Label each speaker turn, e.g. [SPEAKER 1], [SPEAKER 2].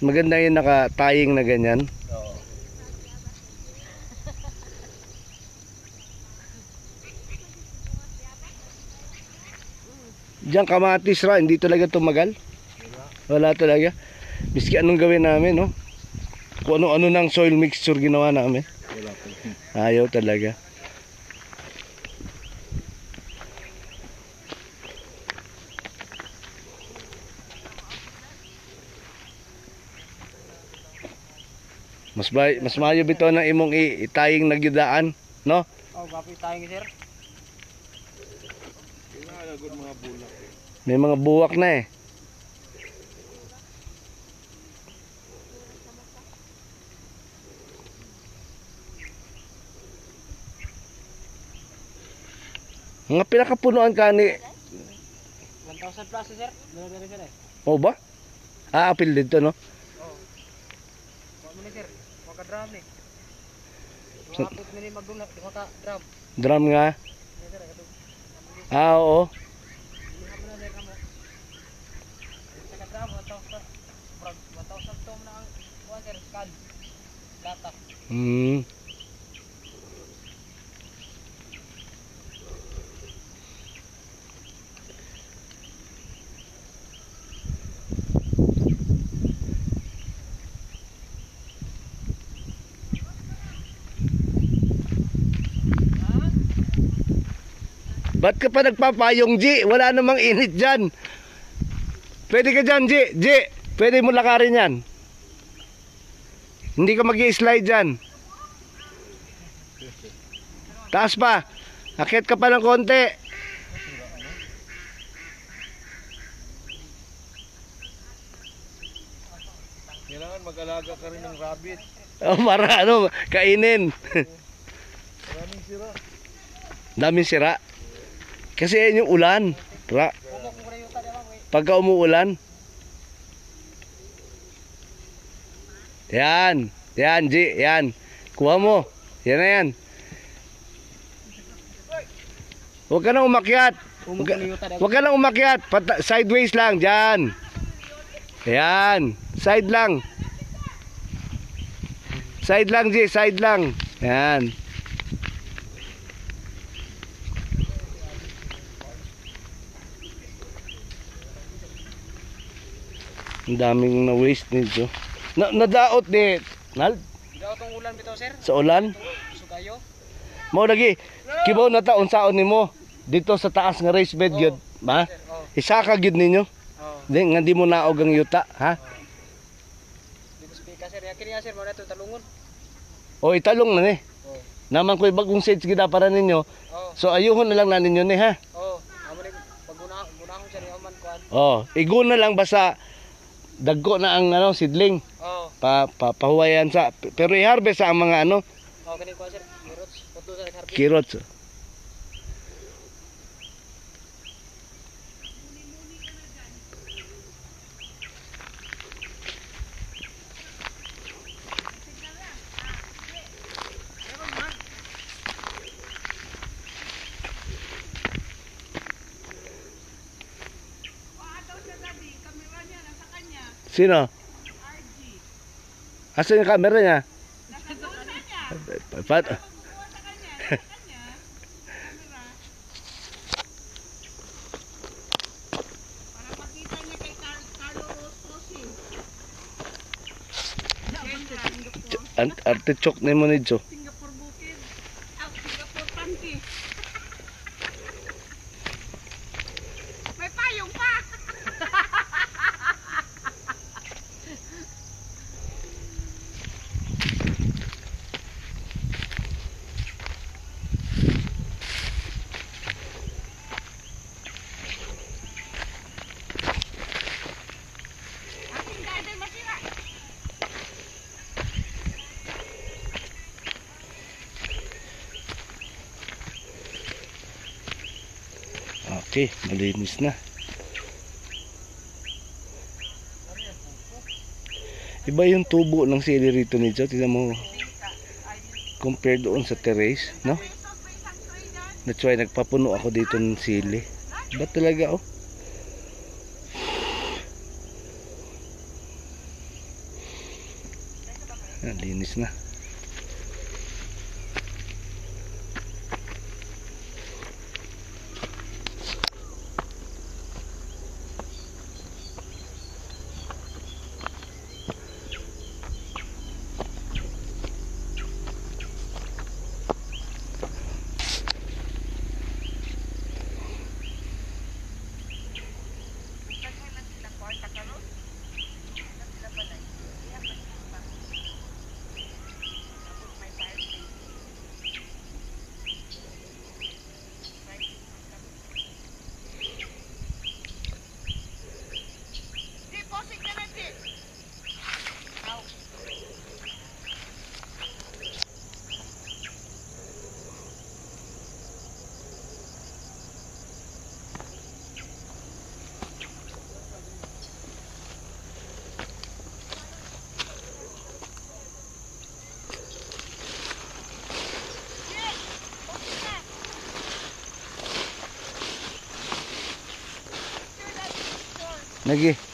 [SPEAKER 1] maganda yung nakataying na ganyan.
[SPEAKER 2] Oo.
[SPEAKER 1] Diyan kamatis ra, hindi talaga tumagal. Wala talaga. Miski anong gawin namin, no? Kung ano-ano ng soil mixture ginawa namin.
[SPEAKER 2] Wala po.
[SPEAKER 1] Ayaw talaga. Mas maayo bito ng imong itaying nagyudaan, no?
[SPEAKER 2] Oh, gapi tayong sir. Ginagod mga bulak.
[SPEAKER 1] May mga buwak na eh. Mga pinakapunuan ka ni
[SPEAKER 2] 1,000 plus sir. Dala sir eh.
[SPEAKER 1] o ba? Apil dito, no?
[SPEAKER 2] Oo. Wa mo ni sir. Wa ka drum ni. Wapit mo ni magdunat, di ka drum.
[SPEAKER 1] Drum nga.
[SPEAKER 2] Sir, ito.
[SPEAKER 1] Oo.
[SPEAKER 2] Hindi mo na sir kamo. Sa ka drum 1,000 to na ang water scan. Data.
[SPEAKER 1] Ba't ka pa nagpapayong, G? Wala namang init dyan. Pwede ka dyan, G. G, pwede mo lakarin yan. Hindi ka mag-i-slide dyan. Taas pa. Akit ka pa ng konti.
[SPEAKER 2] Kailangan mag-alaga ka rin ng rabbit.
[SPEAKER 1] Oh, para ano, kainin.
[SPEAKER 2] Maraming sira.
[SPEAKER 1] Daming sira. Kasi yan yung ulan. Pagka umuulan. Yan. Yan, G. Yan. Kuha mo. Yan na yan. Huwag ka nang umakyat. Huwag ka nang umakyat. Sideways lang. Diyan. Yan. Side lang. Side lang, G. Side lang. Yan. Ang daming na-waste nito. Nadaot ni Nal?
[SPEAKER 2] Daw tong ulan bitaw sir.
[SPEAKER 1] Sa ulan?
[SPEAKER 2] Sugayo.
[SPEAKER 1] Mao lagi. Kibaw na taon saon nimo dito sa taas nga raised bed gyud, ba? Isa ka gyud ninyo. Di nga di mo naog ang yuta, ha?
[SPEAKER 2] Di mo speak sir. Yakin niya sir mo na to talungon.
[SPEAKER 1] O italong na ni. Naman ko'y bagong seeds gida para ninyo. So ayuhon na lang na ninyo ni, ha?
[SPEAKER 2] Amo ni paggunahon sir yaman kuan.
[SPEAKER 1] Iguna lang basta dagko na ang ano sidling. Pahuwayan sa pero i-harvest sa ang mga ano.
[SPEAKER 2] Kani kuan sir. Kirots. Pudlo sa harvest.
[SPEAKER 1] Kirots. Sino? Asan yung camera niya? Artichoke na mo nito.
[SPEAKER 3] Singapore bukid. Singapore panty. May payong pa. Ating garden masira.
[SPEAKER 1] Okay, malinis na. Iba yung tubo ng sili rito nito. Tingnan mo. Compared doon sa terrace, no? That's why nagpapuno ako dito ng sili. Iba talaga, oh. Yan, linis na. Lagi.